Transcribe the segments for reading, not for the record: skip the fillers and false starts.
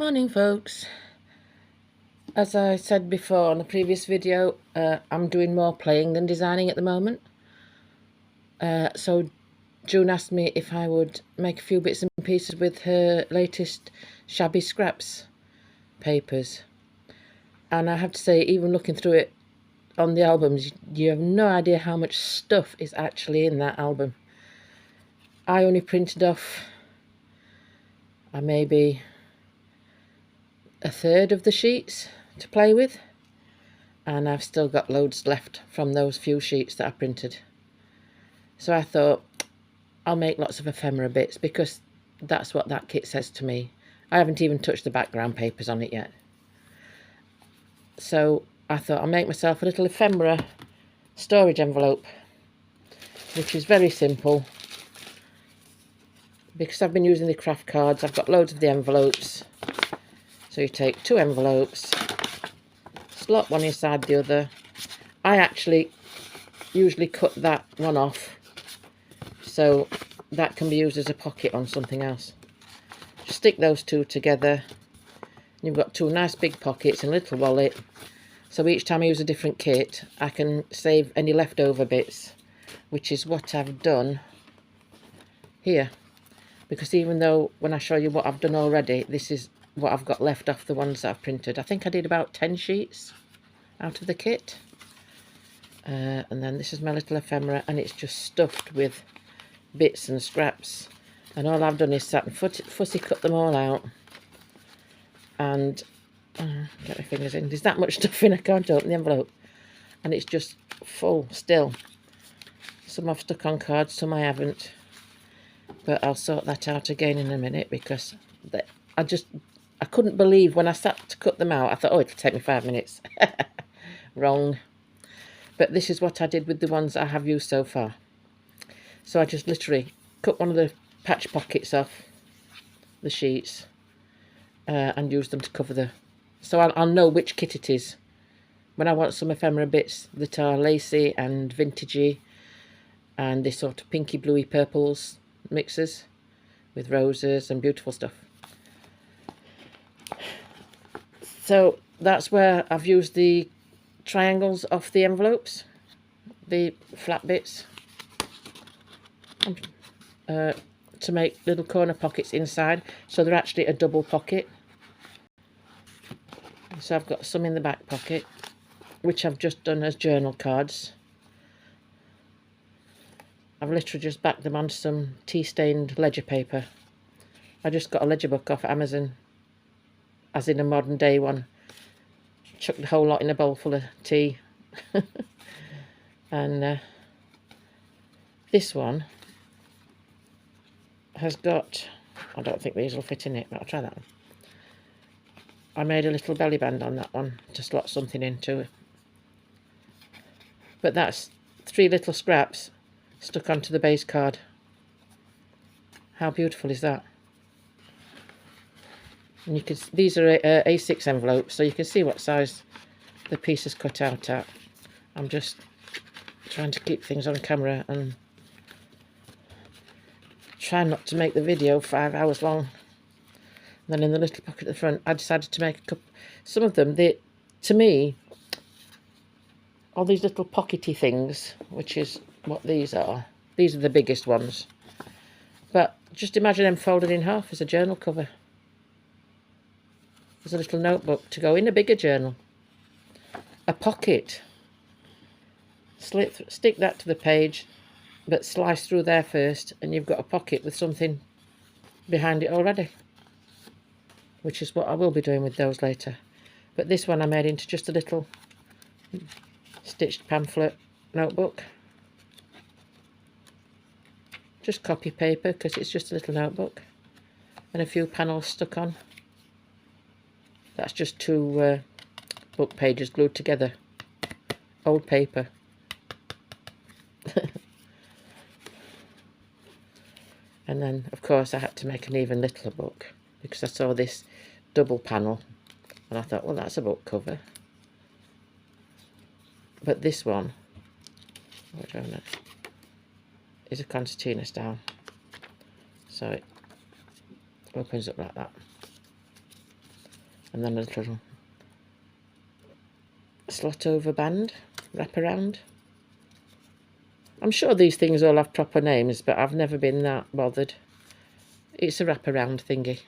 Morning folks. As I said before on the previous video, I'm doing more playing than designing at the moment. So June asked me if I would make a few bits and pieces with her latest Shabby Scraps papers. And I have to say, even looking through it on the albums, you have no idea how much stuff is actually in that album. I only printed off maybe a third of the sheets to play with, and I've still got loads left from those few sheets that I printed. So I thought I'll make lots of ephemera bits because that's what that kit says to me. I haven't even touched the background papers on it yet. So I thought I'll make myself a little ephemera storage envelope, which is very simple. Because I've been using the craft cards, I've got loads of the envelopes. So you take two envelopes, slot one inside the other. I actually usually cut that one off so that can be used as a pocket on something else. Just stick those two together. You've got two nice big pockets and a little wallet. So each time I use a different kit, I can save any leftover bits, which is what I've done here. Because even though when I show you what I've done already, this is what I've got left off the ones that I've printed. I think I did about 10 sheets out of the kit. And then this is my little ephemera, and it's just stuffed with bits and scraps. And all I've done is sat and fussy cut them all out. And get my fingers in. There's that much stuff in, I can't open the envelope. And it's just full still. Some I've stuck on cards, some I haven't. But I'll sort that out again in a minute because I couldn't believe when I sat to cut them out. I thought, oh, it'll take me 5 minutes. Wrong. But this is what I did with the ones I have used so far. So I just literally cut one of the patch pockets off the sheets and used them to cover the... So I'll know which kit it is. When I want some ephemera bits that are lacy and vintagey and this sort of pinky bluey purples mixes with roses and beautiful stuff. So that's where I've used the triangles off the envelopes, the flat bits, to make little corner pockets inside, so they're actually a double pocket. So I've got some in the back pocket, which I've just done as journal cards. I've literally just backed them onto some tea-stained ledger paper. I just got a ledger book off Amazon, as in a modern day one. Chucked the whole lot in a bowl full of tea. And this one has got, I don't think these will fit in it, but I'll try that one. I made a little belly band on that one to slot something into. But that's 3 little scraps stuck onto the base card. How beautiful is that? And you can, these are A6 envelopes, so you can see what size the piece is cut out at. I'm just trying to keep things on camera and try not to make the video 5 hours long. And then in the little pocket at the front, I decided to make a couple. Some of them, to me, all these little pockety things, which is what these are. These are the biggest ones. But just imagine them folded in half as a journal cover. There's a little notebook to go in a bigger journal. A pocket. Stick that to the page, but slice through there first, and you've got a pocket with something behind it already. Which is what I will be doing with those later. But this one I made into just a little stitched pamphlet notebook. Just copy paper, because it's just a little notebook. And a few panels stuck on. That's just 2 book pages glued together. Old paper. And then, of course, I had to make an even littler book, because I saw this double panel. And I thought, well, that's a book cover. But this one, which one is a concertina style. So it opens up like that. And then a little slot over band, wrap around. I'm sure these things all have proper names, but I've never been that bothered. It's a wraparound thingy.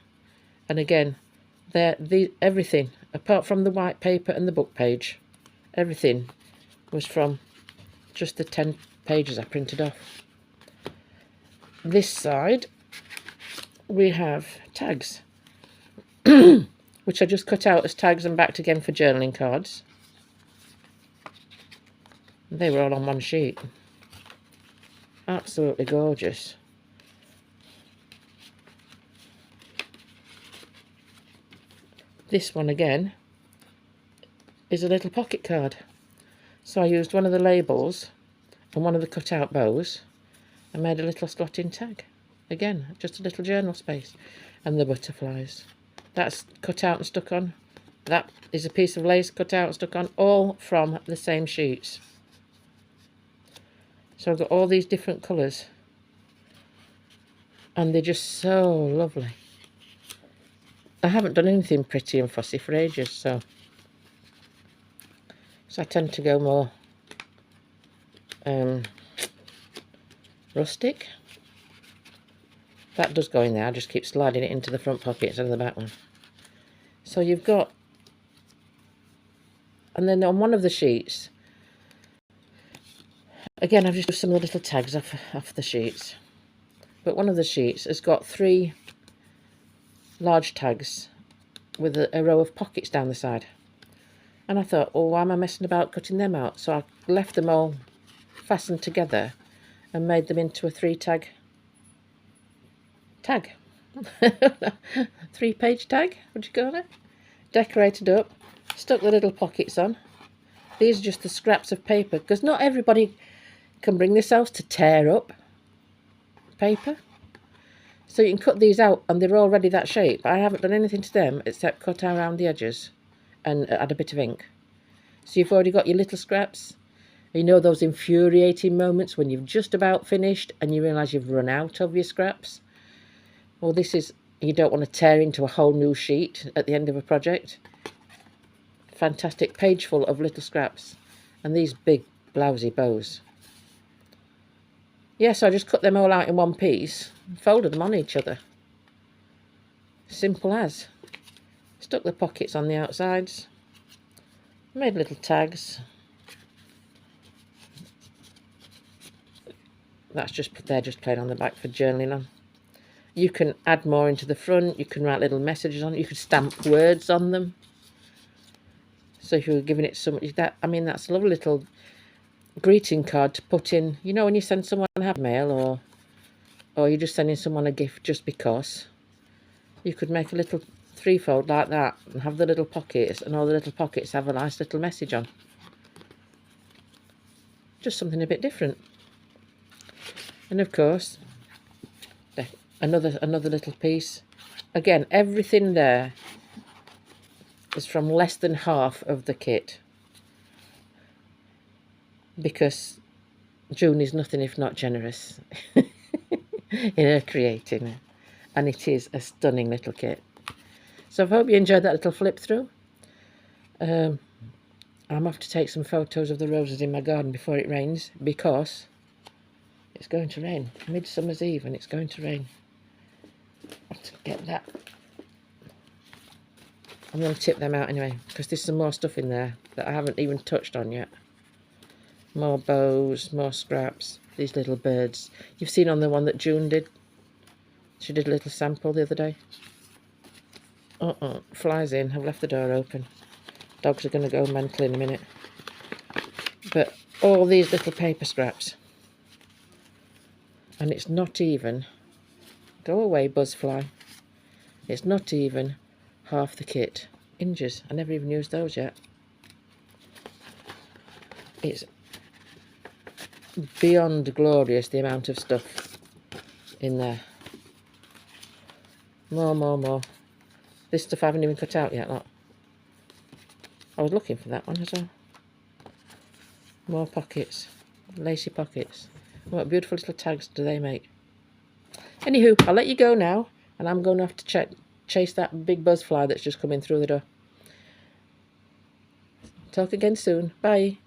And again, everything, apart from the white paper and the book page, everything was from just the 10 pages I printed off. This side, we have tags, which I just cut out as tags and backed again for journaling cards. They were all on one sheet. Absolutely gorgeous. This one again is a little pocket card. So I used one of the labels and one of the cut out bows and made a little slot-in tag. Again, just a little journal space. And the butterflies. That's cut out and stuck on. That is a piece of lace cut out and stuck on, all from the same sheets. So I've got all these different colours. And they're just so lovely. I haven't done anything pretty and fussy for ages, so I tend to go more rustic. That does go in there. I just keep sliding it into the front pocket instead of the back one. So you've got, and then on one of the sheets, again, I've just put some of the little tags off the sheets. But one of the sheets has got 3 large tags with a row of pockets down the side. And I thought, oh, why am I messing about cutting them out? So I left them all fastened together and made them into a 3-tag tag. 3-page tag, what do you call it? Decorated up, stuck the little pockets on. These are just the scraps of paper, because not everybody can bring themselves to tear up paper. So you can cut these out and they're already that shape. I haven't done anything to them except cut around the edges and add a bit of ink. So you've already got your little scraps. You know those infuriating moments when you've just about finished and you realise you've run out of your scraps? Well, this is, you don't want to tear into a whole new sheet at the end of a project. Fantastic page full of little scraps. And these big blousy bows. Yeah, so I just cut them all out in one piece, folded them on each other. Simple as. Stuck the pockets on the outsides, made little tags. They're just plain on the back for journaling on. You can add more into the front, you can write little messages on it, you could stamp words on them. So if you were giving it somebody, that's a lovely little greeting card to put in, you know, when you send someone have mail or you're just sending someone a gift just because. You could make a little 3-fold like that and have the little pockets, and all the little pockets have a nice little message on. Just something a bit different. And of course, another little piece. Again, everything there is from less than half of the kit, because June is nothing if not generous in her creating, and it is a stunning little kit. So I hope you enjoyed that little flip through. I'm off to take some photos of the roses in my garden before it rains, because it's going to rain. Midsummer's Eve and it's going to rain. I have to get that. I'm going to tip them out anyway, because there's some more stuff in there that I haven't even touched on yet. More bows, more scraps, these little birds. You've seen on the one that June did. She did a little sample the other day. Flies in. I've left the door open. Dogs are going to go mental in a minute. But all these little paper scraps. And it's not even... Go away, buzzfly. It's not even half the kit. Inges. I never even used those yet. It's beyond glorious, the amount of stuff in there. More. This stuff I haven't even cut out yet, look. I was looking for that one as well. More pockets. Lacy pockets. What beautiful little tags do they make. Anywho, I'll let you go now, and I'm going to have to chase that big buzzfly that's just coming through the door. Talk again soon. Bye.